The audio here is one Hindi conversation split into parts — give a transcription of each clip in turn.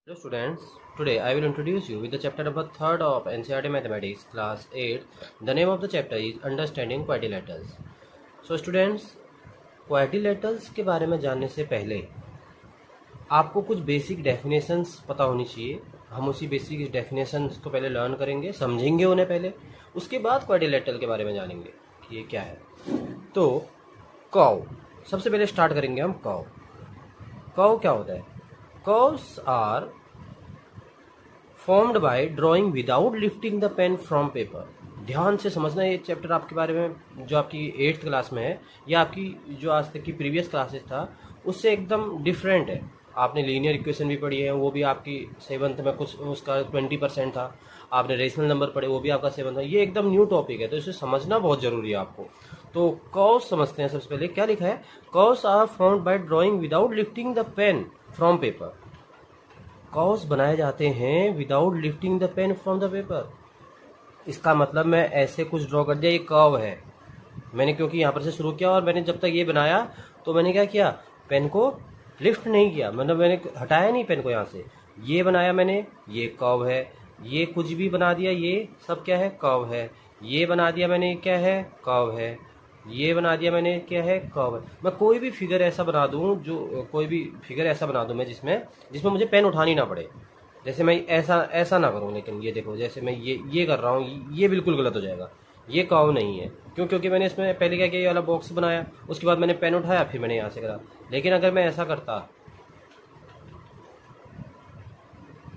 Hello students, today I will introduce you with the chapter number 3rd of NCERT Mathematics class 8. The name of the chapter is Understanding Quadrilaterals. So students, quadrilaterals के बारे में जानने से पहले आपको कुछ बेसिक डेफिनेशंस पता होनी चाहिए। हम उसी बेसिक डेफिनेशंस को पहले लर्न करेंगे, समझेंगे उन्हें पहले, उसके बाद क्वाड्रिलेटरल के बारे में जानेंगे कि ये क्या है। तो कर्व सबसे पहले स्टार्ट करेंगे हम। कर्व क्या होता है? Curves are formed by drawing without lifting the pen from paper. ध्यान से समझना, ये चैप्टर आपके बारे में जो आपकी 8th क्लास में है या आपकी जो आज तक की प्रीवियस क्लासेस था उससे एकदम डिफरेंट है। आपने लीनियर इक्वेशन भी पढ़ी है, वो भी आपकी 7th में कुछ उसका 20% था। आपने रेशनल नंबर पढ़े, वो भी आपका 7th था। ये एकदम न्यू टॉपिक है, तो इसे समझना बहुत ज़रूरी है आपको। तो कर्व्स समझते हैं। सबसे पहले क्या लिखा है? Curves are formed by drawing without lifting the pen from paper. Curves बनाए जाते हैं without lifting the pen from the paper. इसका मतलब मैं ऐसे कुछ ड्रॉ कर दिया, ये कर्व है, मैंने क्योंकि यहाँ पर से शुरू किया और मैंने जब तक ये बनाया तो मैंने क्या किया, पेन को लिफ्ट नहीं किया, मतलब मैंने हटाया नहीं पेन को यहाँ से। ये बनाया मैंने, ये कर्व है। ये कुछ भी बना दिया, ये सब क्या है? कर्व है। ये बना दिया मैंने, क्या है? कर्व है। ये बना दिया मैंने, क्या है? कर्व है। मैं कोई भी फिगर ऐसा बना दूं, जो कोई भी फिगर ऐसा बना दूं मैं जिसमें जिसमें मुझे पेन उठानी ना पड़े। जैसे मैं ऐसा ना करूं, लेकिन ये देखो, जैसे मैं ये कर रहा हूँ, ये बिल्कुल गलत हो जाएगा। ये कर्व नहीं है। क्यों? क्योंकि मैंने इसमें पहले क्या किया, ये वाला बॉक्स बनाया, उसके बाद मैंने पेन उठाया, फिर मैंने यहाँ से करा। लेकिन अगर मैं ऐसा करता,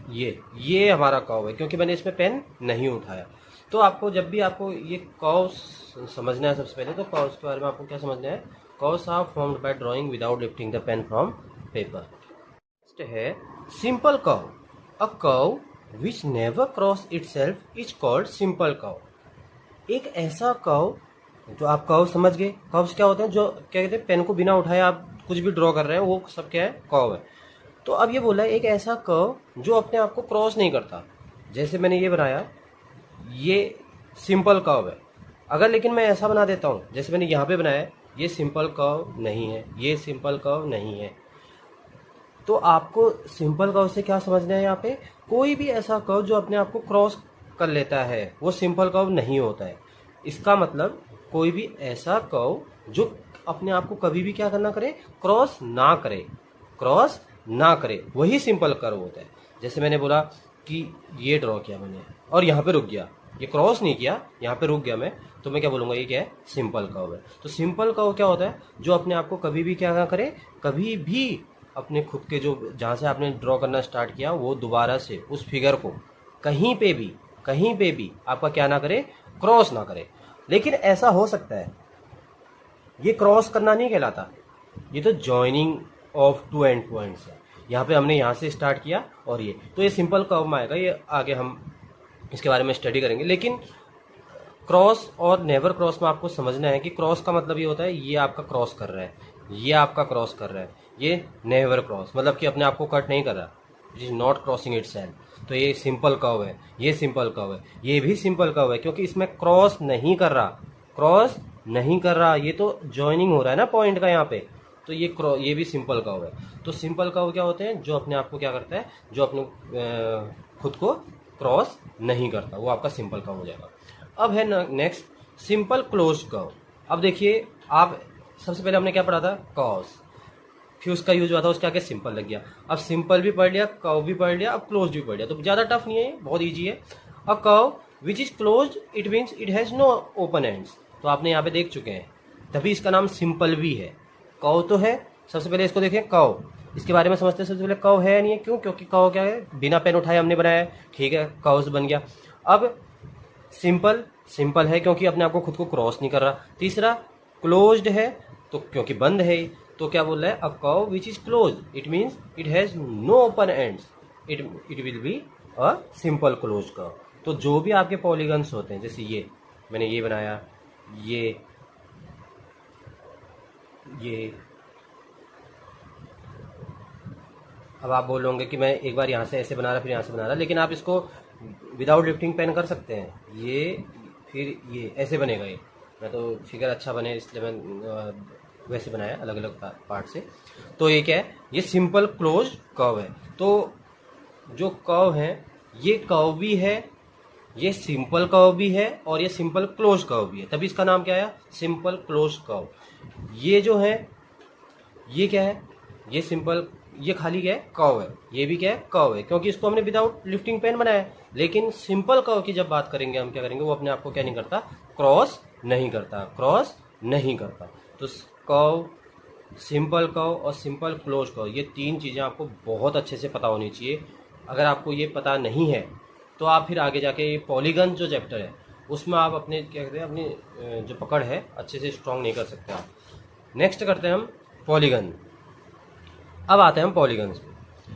ये हमारा कर्व है, क्योंकि मैंने इसमें पेन नहीं उठाया। तो आपको जब भी आपको ये कर्व्स समझना है, सबसे पहले तो कर्व्स के बारे में आपको क्या समझना है? Curves are formed by drawing without lifting the pen from paper. Next है simple curve. A curve which never cross itself is called simple curve. एक ऐसा कर्व, जो आप कर्व समझ गए, कर्व्स क्या होते हैं? जो क्या कहते हैं, पेन को बिना उठाए आप कुछ भी ड्रॉ कर रहे हैं, वो सब क्या है? कर्व है। तो अब ये बोला है एक ऐसा कर्व जो अपने आप को क्रॉस नहीं करता। जैसे मैंने ये बनाया, ये सिंपल कर्व है। अगर लेकिन मैं ऐसा बना देता हूँ, जैसे मैंने यहाँ पे बनाया, ये सिंपल कर्व नहीं है, ये सिंपल कर्व नहीं है। तो आपको सिंपल कर्व से क्या समझना है? यहाँ पे कोई भी ऐसा कर्व जो अपने आप को क्रॉस कर लेता है वो सिंपल कर्व नहीं होता है। इसका मतलब कोई भी ऐसा कर्व जो अपने आप को कभी भी क्या करना करे, क्रॉस ना करे, क्रॉस ना करे, वही सिंपल कर्व होता है। जैसे मैंने बोला कि ये ड्रॉ किया मैंने और यहाँ पे रुक गया, ये क्रॉस नहीं किया, यहाँ पे रुक गया मैं, तो मैं क्या बोलूँगा? ये क्या है? सिंपल कर्व है। तो सिंपल कर्व क्या होता है? जो अपने आप को कभी भी क्या ना करे, कभी भी अपने खुद के जो जहाँ से आपने ड्रॉ करना स्टार्ट किया वो दोबारा से उस फिगर को कहीं पे भी आपका क्या ना करे, क्रॉस ना करे। लेकिन ऐसा हो सकता है, ये क्रॉस करना नहीं कहलाता, ये तो joining of two end points है। यहाँ पे हमने यहाँ से स्टार्ट किया और ये, तो ये सिंपल कर्व में आएगा। ये आगे हम इसके बारे में स्टडी करेंगे। लेकिन क्रॉस और नेवर क्रॉस में आपको समझना है कि क्रॉस का मतलब ये होता है ये आपका क्रॉस कर रहा है, ये आपका क्रॉस कर रहा है। ये नेवर क्रॉस मतलब कि अपने आप को कट नहीं कर रहा, it is not crossing itself. तो ये सिंपल कर्व है, ये सिंपल कर्व है, ये भी सिंपल कर्व है, क्योंकि इसमें क्रॉस नहीं कर रहा, क्रॉस नहीं कर रहा, ये तो जॉइनिंग हो रहा है ना पॉइंट का यहाँ पे। तो ये भी सिंपल कर्व है। तो सिंपल कर्व क्या होते हैं? जो अपने आप को क्या करता है, जो अपने खुद को क्रॉस नहीं करता, वो आपका सिंपल कर्व हो जाएगा। अब है नेक्स्ट सिंपल क्लोज कर्व। अब देखिए, आप सबसे पहले हमने क्या पढ़ा था? कॉस, फिर उसका यूज हुआ था, उसके आगे सिंपल लग गया। अब सिंपल भी पढ़ लिया, कर्व भी पढ़ लिया, अब क्लोज भी पढ़ लिया। तो ज़्यादा टफ नहीं है, बहुत ईजी है। A curve which is close it means it has no open ends. तो आपने यहाँ पे देख चुके हैं, तभी इसका नाम सिंपल भी है। कर्व तो है, सबसे पहले इसको देखें कर्व, इसके बारे में समझते हैं। सबसे पहले कर्व है नहीं है, क्यों? क्योंकि कर्व क्या है? बिना पेन उठाए हमने बनाया है, ठीक है, कर्व बन गया। अब सिंपल है क्योंकि अपने आप को खुद को क्रॉस नहीं कर रहा। तीसरा क्लोज्ड है, तो क्योंकि बंद है, तो क्या बोल रहा है? A curve which is close it means it has no open ends, it will be a simple close curve. तो जो भी आपके पॉलीगन्स होते हैं, जैसे ये मैंने ये बनाया, ये अब आप बोलोगे कि मैं एक बार यहाँ से ऐसे बना रहा, फिर यहाँ से बना रहा, लेकिन आप इसको विदाउट लिफ्टिंग पेन कर सकते हैं। ये फिर ये ऐसे बनेगा। ये मैं तो फिगर अच्छा बने इसलिए मैं वैसे बनाया, अलग अलग पार्ट से। तो ये क्या है? ये सिंपल क्लोज कर्व है। तो जो कर्व है, ये कर्व भी है, ये सिंपल कर्व भी है और ये सिंपल क्लोज कर्व भी है, तभी इसका नाम क्या आया, सिंपल क्लोज कर्व। ये जो है ये क्या है, ये सिंपल, ये खाली क्या है, कर्व है, ये भी क्या है, कर्व है, क्योंकि इसको हमने विदाउट लिफ्टिंग पेन बनाया है। लेकिन सिंपल कर्व की जब बात करेंगे हम क्या करेंगे, वो अपने आप को क्या नहीं करता, क्रॉस नहीं करता, क्रॉस नहीं करता। तो कर्व, सिंपल कर्व और सिंपल क्लोज कर्व, ये तीन चीज़ें आपको बहुत अच्छे से पता होनी चाहिए। अगर आपको ये पता नहीं है तो आप फिर आगे जाके ये पॉलीगन जो चैप्टर है उसमें आप अपने क्या कहते हैं, अपनी जो पकड़ है अच्छे से स्ट्रॉन्ग नहीं कर सकते आप। नेक्स्ट करते हैं हम पॉलीगन। अब आते हैं हम पॉलीगन्स पे।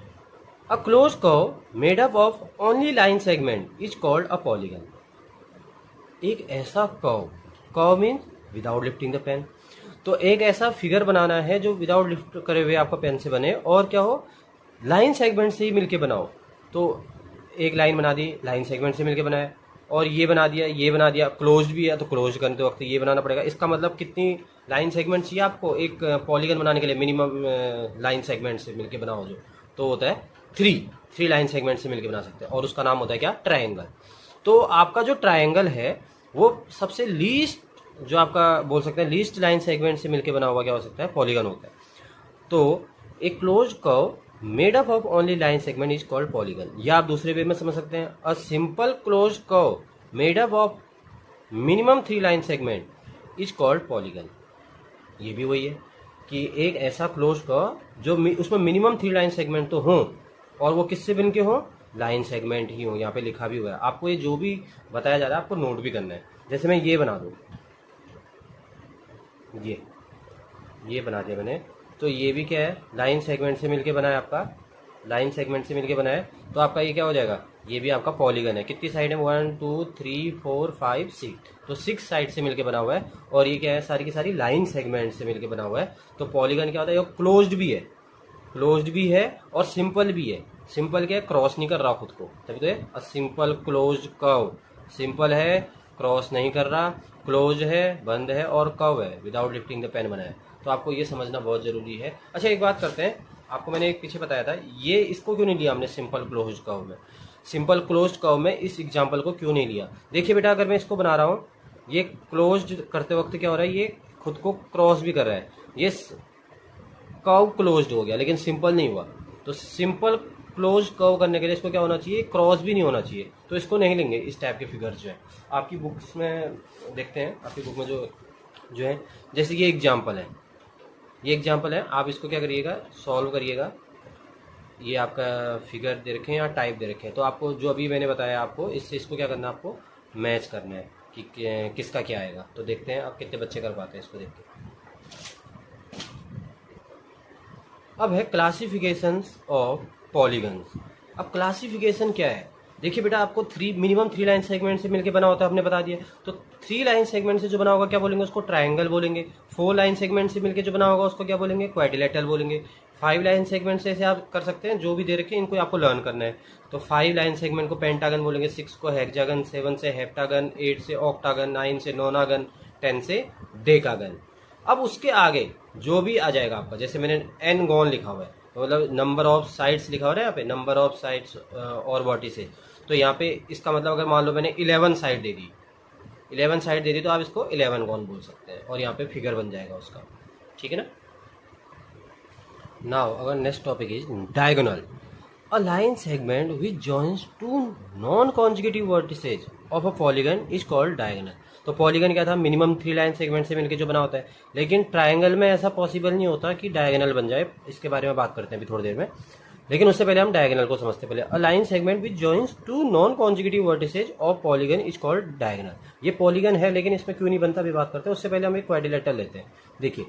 A close curve made up of only line segment is called a polygon. एक ऐसा curve, curve means without lifting the pen, तो एक ऐसा फिगर बनाना है जो विदाउट लिफ्ट करे हुए आपका पेन से बने और क्या हो, लाइन सेगमेंट से ही मिलके बनाओ। तो एक लाइन बना दी, लाइन सेगमेंट से मिलके बनाया, और ये बना दिया, ये बना दिया, क्लोज्ड भी है तो क्लोज करते वक्त ये बनाना पड़ेगा। इसका मतलब कितनी लाइन सेगमेंट चाहिए आपको एक पॉलीगन बनाने के लिए, मिनिमम लाइन सेगमेंट से मिलके बनाओ जो, तो होता है थ्री लाइन सेगमेंट से मिलके बना सकते हैं, और उसका नाम होता है क्या, ट्रायंगल। तो आपका जो ट्रायंगल है वो सबसे लीस्ट, जो आपका बोल सकते हैं लीस्ट लाइन सेगमेंट से मिलके बना हुआ क्या हो सकता है, पॉलीगन होता है। तो एक close curve made up of only line segment is called polygon. या आप दूसरे वे में समझ सकते हैं, अ simple close curve made up of minimum 3 line segment is called polygon. ये भी वही है कि एक ऐसा क्लोज कर्व जो उसमें मिनिमम 3 लाइन सेगमेंट तो हों, और वो किससे बन के हों, लाइन सेगमेंट ही हो। यहाँ पे लिखा भी हुआ है, आपको ये जो भी बताया जा रहा है आपको नोट भी करना है। जैसे मैं ये बना दूँ, ये बना दिया मैंने, तो ये भी क्या है, लाइन सेगमेंट से मिलके बना है, आपका लाइन सेगमेंट से मिलके बना है, तो आपका ये क्या हो जाएगा, ये भी आपका पॉलीगन है। कितनी साइड है, 1 2 3 4 5 6, तो 6 साइड से मिलके बना हुआ है, और ये क्या है, सारी की सारी लाइन सेगमेंट से मिलके बना हुआ है। तो पॉलीगन क्या होता है, ये क्लोज्ड भी है, क्लोज्ड भी है और सिंपल भी है। सिंपल क्या है, क्रॉस नहीं कर रहा खुद को, तभी तो ये सिंपल क्लोज्ड कर्व। सिंपल है, क्रॉस नहीं कर रहा, क्लोज है, बंद है, और कर्व है, विदाउट लिफ्टिंग द पेन बना है। तो आपको ये समझना बहुत जरूरी है। अच्छा एक बात करते हैं, आपको मैंने एक पीछे बताया था, ये इसको क्यों नहीं लिया हमने सिंपल क्लोज कर्व में, सिंपल क्लोज्ड कर्व में इस एग्जांपल को क्यों नहीं लिया। देखिए बेटा, अगर मैं इसको बना रहा हूँ, ये क्लोज्ड करते वक्त क्या हो रहा है, ये खुद को क्रॉस भी कर रहा है, ये कर्व क्लोज्ड हो गया लेकिन सिंपल नहीं हुआ। तो सिंपल क्लोज कर्व करने के लिए इसको क्या होना चाहिए, क्रॉस भी नहीं होना चाहिए, तो इसको नहीं लेंगे। इस टाइप के फिगर जो है आपकी बुक्स में देखते हैं, आपकी बुक में जो है, जैसे ये एग्जांपल है, ये एग्जांपल है, आप इसको क्या करिएगा, सॉल्व करिएगा। ये आपका फिगर दे रखे हैं या टाइप दे रखे हैं, तो आपको जो अभी मैंने बताया आपको, इससे इसको क्या करना है, आपको मैच करना है कि किसका क्या आएगा। तो देखते हैं आप कितने बच्चे कर पाते हैं इसको देख के। अब है क्लासिफिकेशंस ऑफ पॉलीगन्स। अब क्लासिफिकेशन क्या है, देखिए बेटा, आपको मिनिमम 3 लाइन सेगमेंट से मिलके बना होता है, हमने बता दिया। तो 3 लाइन सेगमेंट से जो बना होगा क्या बोलेंगे, उसको ट्रायंगल बोलेंगे। 4 लाइन सेगमेंट से मिलके जो बना होगा उसको क्या बोलेंगे, क्वाड्रिलेटरल बोलेंगे। 5 लाइन सेगमेंट से ऐसे आप कर सकते हैं, जो भी दे रखे हैं इनको आपको लर्न करना है। तो 5 लाइन सेगमेंट को पेंटागन बोलेंगे, 6 को हेक्सागन, 7 से हेप्टागन, 8 से ऑक्टागन, 9 से नोनागन, 10 से डेकागन। अब उसके आगे जो भी आ जाएगा आपका, जैसे मैंने एन गॉन लिखा हुआ है, तो मतलब नंबर ऑफ साइड्स लिखा हुआ है यहाँ पे, नंबर ऑफ साइड्स और वर्टिसेस। तो यहाँ पे इसका मतलब अगर मान लो मैंने 11 साइड दे दी, 11 साइड दे दी, तो आप इसको 11 गॉन बोल सकते हैं, और यहाँ पे फिगर बन जाएगा उसका, ठीक है ना। नाउ अगर next topic is diagonal. A line segment which joins two non consecutive vertices of a polygon is called diagonal. तो पॉलीगन क्या था, मिनिमम 3 लाइन सेगमेंट से मिलकर जो बना होता है, लेकिन ट्रायंगल में ऐसा पॉसिबल नहीं होता कि डायगोनल बन जाए। इसके बारे में बात करते हैं अभी थोड़ी देर में, लेकिन उससे पहले हम डायगोनल को समझते हैं पहले। A line segment which joins two non consecutive vertices of polygon is called diagonal. ये पॉलीगन है लेकिन इसमें क्यों नहीं बनता अभी बात करते हैं। उससे पहले हम एक क्वाड्रिलेटरल लेते हैं। देखिए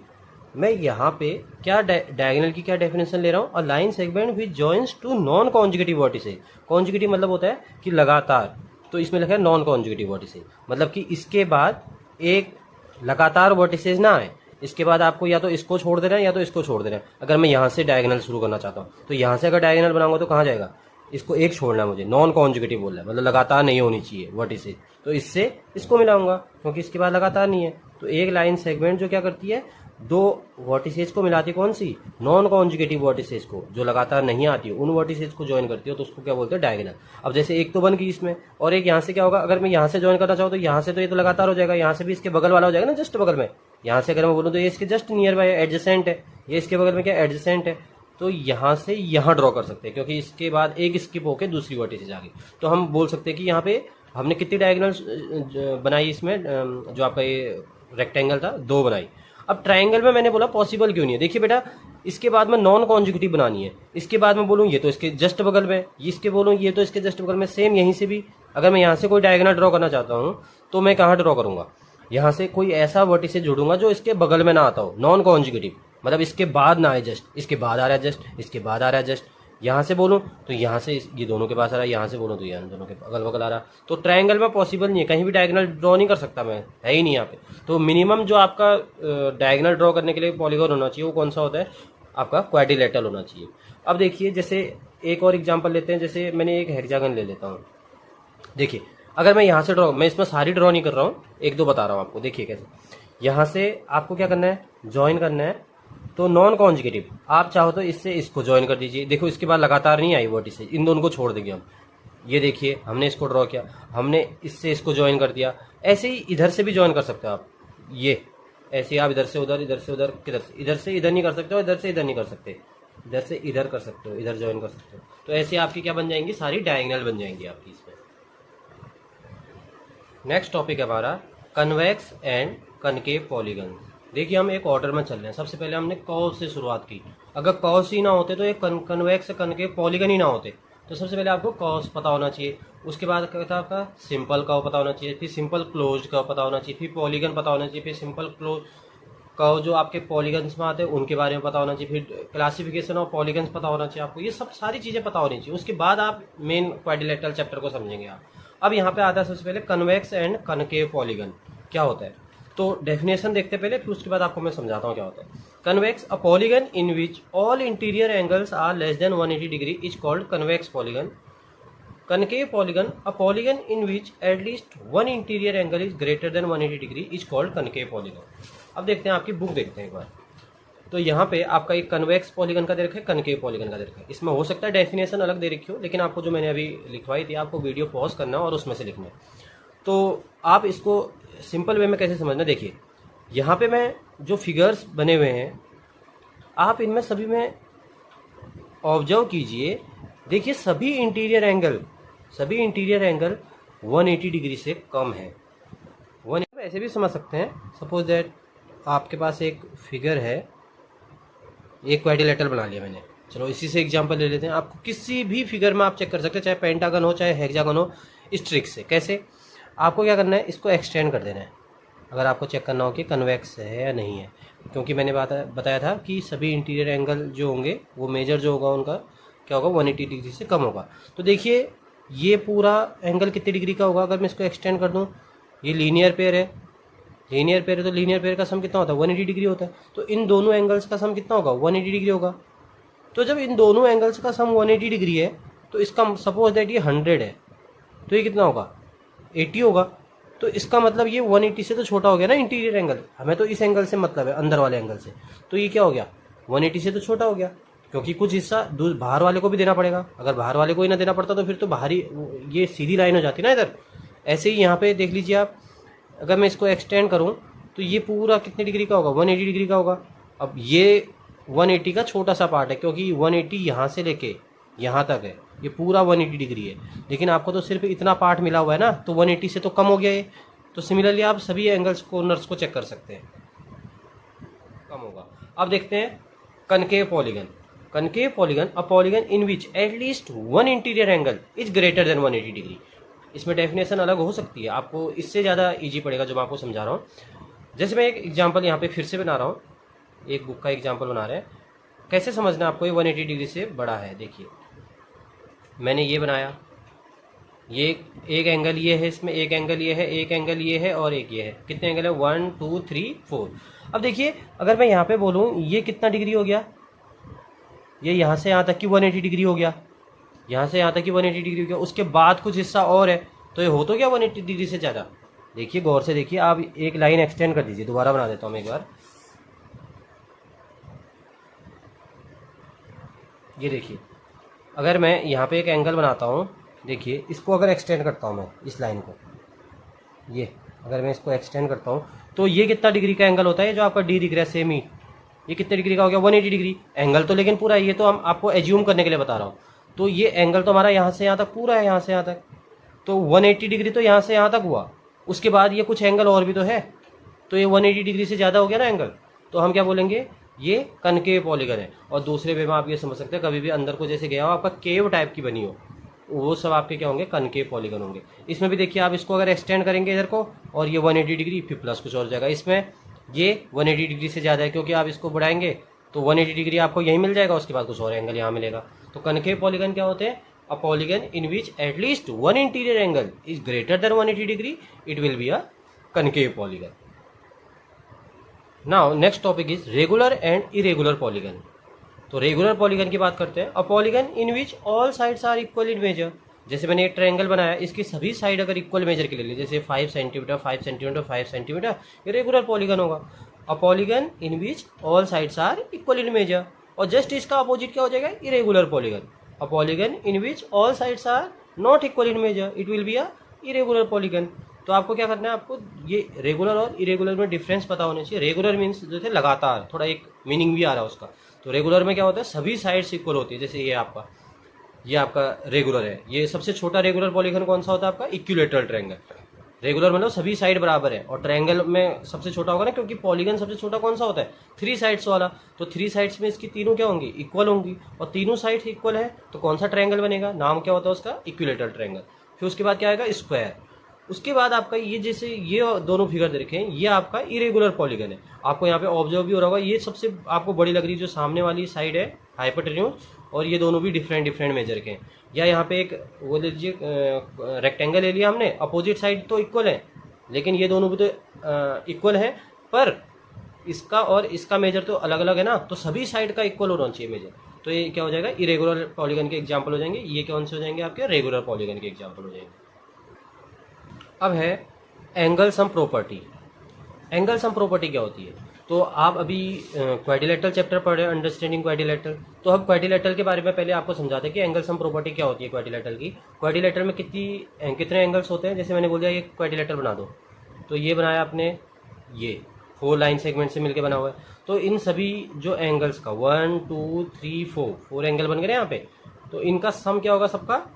मैं यहाँ पे क्या डायगोनल की क्या डेफिनेशन ले रहा हूँ, a line segment which joins two non consecutive vertices. Consecutive मतलब होता है कि लगातार, तो इसमें लिखा है नॉन कॉन्जिक्यूटिव वर्टिसेस, मतलब कि इसके बाद एक लगातार वर्टिसेस ना आए। इसके बाद आपको या तो इसको छोड़ देना है या तो इसको छोड़ देना है। अगर मैं यहाँ से डायगोनल शुरू करना चाहता हूँ, तो यहाँ से अगर डायगोनल बनाऊंगा तो कहाँ जाएगा, इसको एक छोड़ना है मुझे, नॉन कॉन्जिक्यूटिव बोल रहा है, मतलब लगातार नहीं होनी चाहिए वर्टिसेस, तो इससे इसको मिलाऊंगा क्योंकि इसके बाद लगातार नहीं है। तो एक लाइन सेगमेंट जो क्या करती है, दो वर्टिसेज को मिलाती कौन सी, नॉन कॉन्जुगेटिव वर्टिसेज को, जो लगातार नहीं आती है उन वर्टिसेज को ज्वाइन करती हो तो उसको क्या बोलते हैं, डायगोनल। अब जैसे एक तो बन गई इसमें, और एक यहाँ से क्या होगा, अगर मैं यहाँ से ज्वाइन करना चाहूँ तो यहाँ से तो ये तो लगातार हो जाएगा, यहाँ से भी इसके बगल वाला हो जाएगा ना, जस्ट बगल में। यहाँ से अगर मैं बोलूँ तो ये इसके जस्ट नियर बाय एडजेसेंट है, ये इसके बगल में क्या एडजेसेंट है, तो यहाँ से यहाँ ड्रॉ कर सकते हैं, क्योंकि इसके बाद एक स्किप होकर दूसरी वर्टिसेज आ गई। तो हम बोल सकते हैं कि यहाँ पे हमने कितनी डायगोनल्स बनाई इसमें, जो आपका ये रेक्टेंगल था 2 बनाई। अब ट्रायंगल में मैंने बोला पॉसिबल क्यों नहीं है, देखिए बेटा, इसके बाद में नॉन कॉन्जुगेटिव बनानी है, इसके बाद में बोलूँ ये तो इसके जस्ट बगल में, इसके बोलूँ ये तो इसके जस्ट बगल में, सेम यहीं से भी अगर मैं यहाँ से कोई डायगोनल ड्रॉ करना चाहता हूँ तो मैं कहाँ ड्रॉ करूँगा, यहाँ से कोई ऐसा वर्टिसेज जोड़ूंगा जो इसके बगल में ना आता हो, नॉन कॉन्जुगेटिव, मतलब इसके बाद ना आए, जस्ट इसके बाद आ रहा है, जस्ट इसके बाद आ रहा है, जस्ट यहाँ से बोलूँ तो यहाँ से ये दोनों के पास आ रहा है, यहाँ से बोलूँ तो यहाँ दोनों के अगल बगल आ रहा है। तो ट्रायंगल में पॉसिबल नहीं है, कहीं भी डायगोनल ड्रॉ नहीं कर सकता मैं, है ही नहीं यहाँ पे। तो मिनिमम जो आपका डायगोनल ड्रॉ करने के लिए पॉलीगॉन होना चाहिए वो कौन सा होता है, आपका क्वाड्रिलेटरल होना चाहिए। अब देखिए, जैसे एक और एग्जाम्पल लेते हैं, जैसे मैंने एक हेक्सागन ले लेता हूँ। देखिए, अगर मैं यहाँ से ड्रॉ, मैं इसमें सारी ड्रॉ नहीं कर रहा हूँ, एक दो बता रहा हूँ आपको। देखिए कैसे, यहाँ से आपको क्या करना है, ज्वाइन करना है, तो नॉन कॉन्जुगेटिव आप चाहो तो इससे इसको ज्वाइन कर दीजिए। देखो इसके बाद लगातार नहीं आई वर्टिसेज, इन दोनों को छोड़ देंगे हम। ये देखिए हमने इसको ड्रॉ किया, हमने इससे इसको ज्वाइन कर दिया। ऐसे ही इधर से भी ज्वाइन कर सकते हो आप, ये ऐसे आप इधर से उधर, इधर से उधर, किधर से इधर से इधर नहीं कर सकते हो, इधर से इधर नहीं कर सकते, इधर से इधर कर सकते हो, इधर ज्वाइन कर सकते हो। तो ऐसे आपकी क्या बन जाएंगी, सारी डायगोनल बन जाएंगी आपकी इसमें। नेक्स्ट टॉपिक है हमारा कन्वेक्स एंड कनकेव पॉलीगन। देखिए हम एक ऑर्डर में चल रहे हैं, सबसे पहले हमने कर्व से शुरुआत की। अगर कर्व्स ही ना होते तो ये कन्वेक्स कनकेव पॉलीगन ही ना होते। तो सबसे पहले आपको कर्व्स पता होना चाहिए, उसके बाद क्या था आपका सिंपल कर्व पता होना चाहिए, फिर सिंपल क्लोज्ड कर्व पता होना चाहिए, फिर पॉलीगन पता होना चाहिए, फिर सिंपल क्लोज कर्व जो आपके पॉलीगन्स में आते हैं उनके बारे में पता होना चाहिए, फिर क्लासिफिकेशन ऑफ पॉलीगन्स पता होना चाहिए आपको। ये सब सारी चीज़ें पता होनी चाहिए, उसके बाद आप मेन क्वाड्रिलेटरल चैप्टर को समझेंगे आप। अब यहाँ पे आता है सबसे पहले कन्वेक्स एंड कनकेव पॉलीगन क्या होता है। तो डेफिनेशन देखते पहले, फिर उसके बाद आपको मैं समझाता हूँ क्या होता है। Convex, a polygon in which all interior angles are less than 180 degree is called convex polygon. Concave polygon, a polygon in which at least one interior angle is greater than 180 degree is called concave polygon. अब देखते हैं, आपकी बुक देखते हैं एक बार। तो यहाँ पे आपका एक कन्वेक्स पॉलीगन का दे रखा है, कनकेव पॉलीगन का दे रखा है। इसमें हो सकता है डेफिनेशन अलग दे रखी हो, लेकिन आपको जो मैंने अभी लिखवाई थी आपको वीडियो पॉज करना है और उसमें से लिखना है। तो आप इसको सिंपल वे में कैसे समझना, देखिए यहाँ पे मैं जो फिगर्स बने हुए हैं आप इनमें सभी में ऑब्जर्व कीजिए। देखिए सभी इंटीरियर एंगल 180 डिग्री से कम है। ऐसे भी समझ सकते हैं, सपोज दैट आपके पास एक फिगर है, एक क्वाड्रिलेटरल बना लिया मैंने, चलो इसी से एग्जांपल ले लेते हैं। आपको किसी भी फिगर में आप चेक कर सकते हैं, चाहे पेंटागन हो चाहे हेक्सागन हो, इस ट्रिक से। कैसे, आपको क्या करना है, इसको एक्सटेंड कर देना है अगर आपको चेक करना हो कि कन्वेक्स है या नहीं है। क्योंकि मैंने बताया था कि सभी इंटीरियर एंगल जो होंगे वो मेजर जो होगा उनका क्या होगा, 180 डिग्री से कम होगा। तो देखिए ये पूरा एंगल कितने डिग्री का होगा अगर मैं इसको एक्सटेंड कर दूँ। ये लीनियर पेयर है, तो लीनियर पेयर का सम कितना होता है, 180 डिग्री होता है। तो इन दोनों एंगल्स का सम कितना होगा, 180 डिग्री होगा। तो जब इन दोनों एंगल्स का सम 180 डिग्री है तो इसका सपोज दैट ये 100 है, तो ये कितना होगा, 80 होगा। तो इसका मतलब ये 180 से तो छोटा हो गया ना इंटीरियर एंगल, हमें तो इस एंगल से मतलब है, अंदर वाले एंगल से। तो ये क्या हो गया, 180 से तो छोटा हो गया, क्योंकि कुछ हिस्सा बाहर वाले को भी देना पड़ेगा। अगर बाहर वाले को ही ना देना पड़ता तो फिर तो बाहरी ये सीधी लाइन हो जाती ना इधर। ऐसे ही यहाँ पे देख लीजिए आप, अगर मैं इसको एक्सटेंड करूँ तो ये पूरा कितने डिग्री का होगा, 180 डिग्री का होगा। अब ये 180 का छोटा सा पार्ट है, क्योंकि 180 यहाँ से लेके यहाँ तक है, ये पूरा 180 डिग्री है। लेकिन आपको तो सिर्फ इतना पार्ट मिला हुआ है ना, तो 180 से तो कम हो गया ये। तो सिमिलरली आप सभी एंगल्स कॉर्नर्स को चेक कर सकते हैं, कम होगा। अब देखते हैं concave polygon. Concave polygon, a polygon in which at least one interior angle is greater than 180 degree. इसमें डेफिनेशन अलग हो सकती है, आपको इससे ज़्यादा ईजी पड़ेगा जो मैं आपको समझा रहा हूँ। जैसे मैं एक एग्जांपल यहाँ पे फिर से बना रहा हूँ, एक बुक का एग्जांपल बना रहे हैं। कैसे समझना आपको, ये 180 डिग्री से बड़ा है। देखिए मैंने ये बनाया, ये एक एंगल ये है, इसमें एक एंगल ये है, एक एंगल ये है और एक ये है। कितने एंगल है, 1 2 3 4। अब देखिए अगर मैं यहाँ पे बोलूँ ये कितना डिग्री हो गया, ये यहाँ से यहाँ तक की 180 डिग्री हो गया, यहाँ से यहाँ तक की 180 डिग्री हो गया। उसके बाद कुछ हिस्सा और है, तो ये हो तो गया 180 डिग्री से ज़्यादा। देखिए गौर से देखिए, आप एक लाइन एक्सटेंड कर दीजिए, दोबारा बना देता हूँ मैं एक बार। ये देखिए, अगर मैं यहाँ पे एक एंगल बनाता हूँ, देखिए इसको अगर एक्सटेंड करता हूँ मैं इस लाइन को, ये अगर मैं इसको एक्सटेंड करता हूँ तो ये कितना डिग्री का एंगल होता है, जो आपका डी दिख रहा है सेम ही, ये कितने डिग्री का हो गया, 180 डिग्री एंगल तो, लेकिन पूरा ये तो हम आपको एज्यूम करने के लिए बता रहा हूँ। तो ये एंगल तो हमारा यहाँ से यहाँ तक पूरा है, यहाँ से यहाँ तक, तो 180 डिग्री तो यहाँ से यहाँ तक हुआ। उसके बाद ये कुछ एंगल और भी तो है, तो ये 180 डिग्री से ज़्यादा हो गया ना एंगल, तो हम क्या बोलेंगे, ये कनकेव पॉलीगन है। और दूसरे वे में आप ये समझ सकते हैं, कभी भी अंदर को जैसे गया हो, आपका केव टाइप की बनी हो, वो सब आपके क्या होंगे, कनकेव पॉलीगन होंगे। इसमें भी देखिए, आप इसको अगर एक्सटेंड करेंगे इधर को, और ये 180 डिग्री फिर प्लस कुछ और जाएगा, इसमें ये 180 डिग्री से ज़्यादा है, क्योंकि आप इसको बढ़ाएंगे तो 180 डिग्री आपको यहीं मिल जाएगा, उसके बाद कुछ और एंगल यहाँ मिलेगा। तो कनकेव पॉलीगन क्या होते हैं, a polygon in which at least one interior angle is greater than 180 degree, it will be a concave polygon. Now next topic is regular and irregular polygon. तो रेगुलर पॉलीगन की बात करते हैं, a polygon in which all sides are equal in measure. जैसे मैंने एक ट्रायंगल बनाया, इसकी सभी साइड अगर इक्वल मेजर के ले ली, जैसे 5 सेंटीमीटर 5 सेंटीमीटर 5 सेंटीमीटर, ये रेगुलर पॉलीगन होगा। A polygon in which all sides are equal in measure, और जस्ट इसका अपोजिट क्या हो जाएगा, irregular polygon. A polygon in which all sides are not equal in measure, it will be a irregular polygon. तो आपको क्या करना है, आपको ये रेगुलर और इरेगुलर में डिफरेंस पता होना चाहिए। रेगुलर मीन्स जैसे लगातार, थोड़ा एक मीनिंग भी आ रहा है उसका। तो रेगुलर में क्या होता है, सभी साइड्स इक्वल होती है। जैसे ये आपका रेगुलर है। ये सबसे छोटा रेगुलर पॉलीगन कौन सा होता है आपका, इक्विलेटरल ट्रायंगल। रेगुलर मतलब सभी साइड बराबर है, और ट्रायंगल में सबसे छोटा होगा ना, क्योंकि पॉलीगन सबसे छोटा कौन सा होता है, 3 साइड्स वाला। तो 3 साइड्स में इसकी तीनों क्या होंगी, इक्वल होंगी, और तीनों साइड्स इक्वल है तो कौन सा ट्रायंगल बनेगा, नाम क्या होता है उसका, इक्विलेटरल ट्रायंगल। फिर उसके बाद क्या आएगा, स्क्वायर। उसके बाद आपका ये, जैसे ये दोनों फिगर दे रखे हैं, ये आपका इरेगुलर पॉलीगन है। आपको यहाँ पे ऑब्जर्व भी हो रहा होगा, ये सबसे आपको बड़ी लग रही है जो सामने वाली साइड है, हाइपोटेन्यूज, और ये दोनों भी डिफरेंट डिफरेंट मेजर के हैं। या यहाँ पे एक वो ले लीजिए, रेक्टेंगल ले लिया हमने, अपोजिट साइड तो इक्वल है, लेकिन ये दोनों भी तो इक्वल है, पर इसका और इसका मेजर तो अलग अलग है ना, तो सभी साइड का इक्वल होना चाहिए मेजर। तो ये क्या हो जाएगा, इरेगुलर पॉलीगन के एग्जाम्पल हो जाएंगे। ये कौन से हो जाएंगे, आपके रेगुलर पॉलीगन के एग्जाम्पल हो जाएंगे। अब है angle sum property. Angle sum property क्या होती है, तो आप अभी क्वाड्रिलेटरल चैप्टर पढ़ रहे हैं, अंडरस्टैंडिंग क्वाड्रिलेटरल। तो हम क्वाड्रिलेटरल के बारे में पहले आपको समझाते हैं कि एंगल सम प्रॉपर्टी क्या होती है क्वाड्रिलेटरल की। क्वाड्रिलेटरल में कितने एंगल्स होते हैं। जैसे मैंने बोल दिया ये क्वाड्रिलेटरल बना दो, तो ये बनाया आपने, ये 4 लाइन सेगमेंट से मिलकर बना हुआ है। तो इन सभी जो एंगल्स का 1 2 3 4 एंगल बन गए यहाँ पे, तो इनका सम क्या होगा, सबका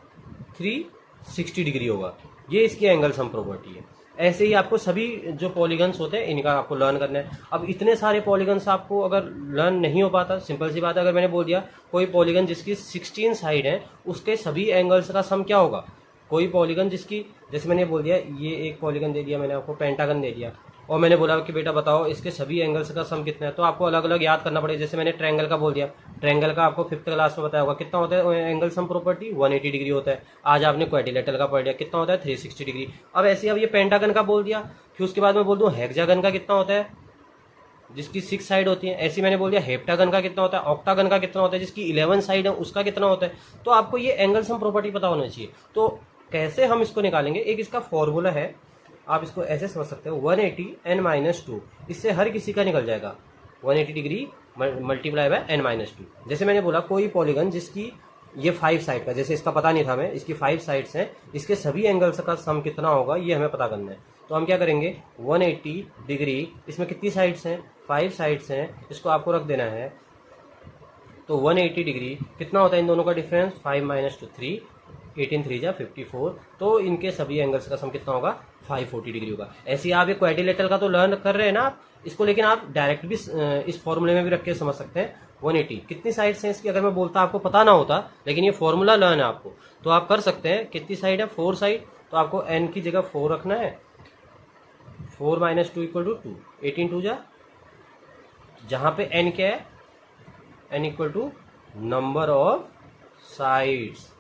360 डिग्री होगा। ये इसकी एंगल सम प्रॉपर्टी है। ऐसे ही आपको सभी जो पॉलीगन्स होते हैं इनका आपको लर्न करना है। अब इतने सारे पॉलीगन्स आपको अगर लर्न नहीं हो पाता, सिंपल सी बात है, अगर मैंने बोल दिया कोई पॉलीगन जिसकी 16 साइड है, उसके सभी एंगल्स का सम क्या होगा। कोई पॉलीगन जिसकी, जैसे मैंने बोल दिया, ये एक पॉलीगन दे दिया मैंने आपको, पेंटागन दे दिया, और मैंने बोला कि बेटा बताओ इसके सभी एंगल्स का सम कितना है, तो आपको अलग अलग याद करना पड़ेगा। जैसे मैंने ट्रायंगल का बोल दिया, ट्रायंगल का आपको 5th क्लास में बताया होगा कितना होता है एंगल सम प्रॉपर्टी, 180 डिग्री होता है। आज आपने क्वाड्रिलेटरल का पढ़ लिया, कितना होता है, 360 डिग्री। अब ऐसे अब ये पेंटागन का बोल दिया, फिर उसके बाद मैं बोल दूँ हेक्सागन का कितना होता है, जिसकी 6 साइड होती है। ऐसे मैंने बोल दिया हेप्टागन का कितना होता है, ऑक्टागन का कितना होता है, जिसकी 11 साइड है उसका कितना होता है। तो आपको ये एंगल सम प्रॉपर्टी पता होना चाहिए। तो कैसे हम इसको निकालेंगे, एक इसका फॉर्मूला है, आप इसको ऐसे समझ सकते हो, 180 n-2, इससे हर किसी का निकल जाएगा। 180 डिग्री मल्टीप्लाई बाय n-2। जैसे मैंने बोला कोई पॉलीगन जिसकी ये 5 साइड का, जैसे इसका पता नहीं था हमें, इसकी 5 साइड्स हैं, इसके सभी एंगल्स का सम कितना होगा ये हमें पता करना है। तो हम क्या करेंगे, 180 डिग्री, इसमें कितनी साइड्स हैं, 5 साइड्स हैं, इसको आपको रख देना है। तो 180 डिग्री कितना होता है इन दोनों का डिफरेंस, 5 - 2 3, 18 3 जा 54। तो इनके सभी एंगल्स का सम कितना होगा, 540 डिग्री होगा। ऐसे ही आप एक क्वाड्रिलेटरल का तो लर्न कर रहे हैं ना आप इसको, लेकिन आप डायरेक्ट भी इस फॉर्मूले में भी रख के समझ सकते हैं। 180 कितनी साइड्स हैं इसकी, अगर मैं बोलता आपको पता ना होता, लेकिन ये फॉर्मूला लर्न है आपको, तो आप कर सकते हैं। कितनी साइड है, 4 साइड, तो आपको n की जगह 4 रखना है। 4 - 2 = 2, 18 2 जा, जहां पे n क्या है, n = नंबर ऑफ साइड्स,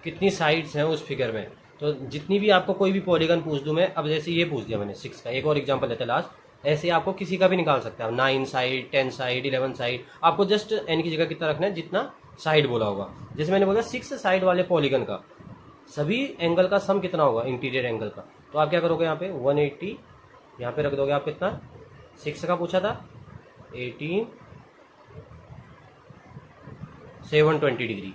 कितनी साइड्स हैं उस फिगर में। तो जितनी भी आपको कोई भी पॉलीगन पूछ दूं मैं, अब जैसे ये पूछ दिया मैंने 6 का, एक और एग्जांपल लेते हैं लास्ट। ऐसे आपको किसी का भी निकाल सकते हैं, 9 साइड, 10 साइड, 11 साइड, आपको जस्ट n की जगह कितना रखना है, जितना साइड बोला होगा। जैसे मैंने बोला 6 साइड वाले पॉलीगन का सभी एंगल का सम कितना होगा, इंटीरियर एंगल का। तो आप क्या करोगे, यहाँ पे 180 यहाँ पे रख दोगे आप, कितना, 6 का पूछा था, 18 720 डिग्री।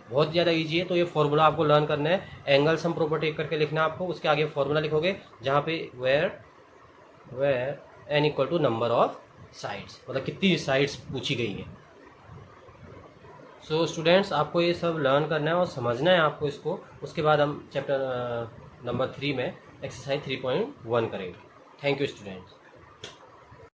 बहुत ज़्यादा ईजी है। तो ये फॉर्मूला आपको लर्न करना है, एंगल सम प्रॉपर्टी करके लिखना है आपको। उसके आगे फॉर्मूला लिखोगे जहाँ पे where N equal to number of sides, मतलब कितनी साइड्स पूछी गई है। सो स्टूडेंट्स, आपको ये सब लर्न करना है और समझना है आपको इसको। उसके बाद हम चैप्टर नंबर 3 में एक्सरसाइज 3.1 करेंगे। Thank you students.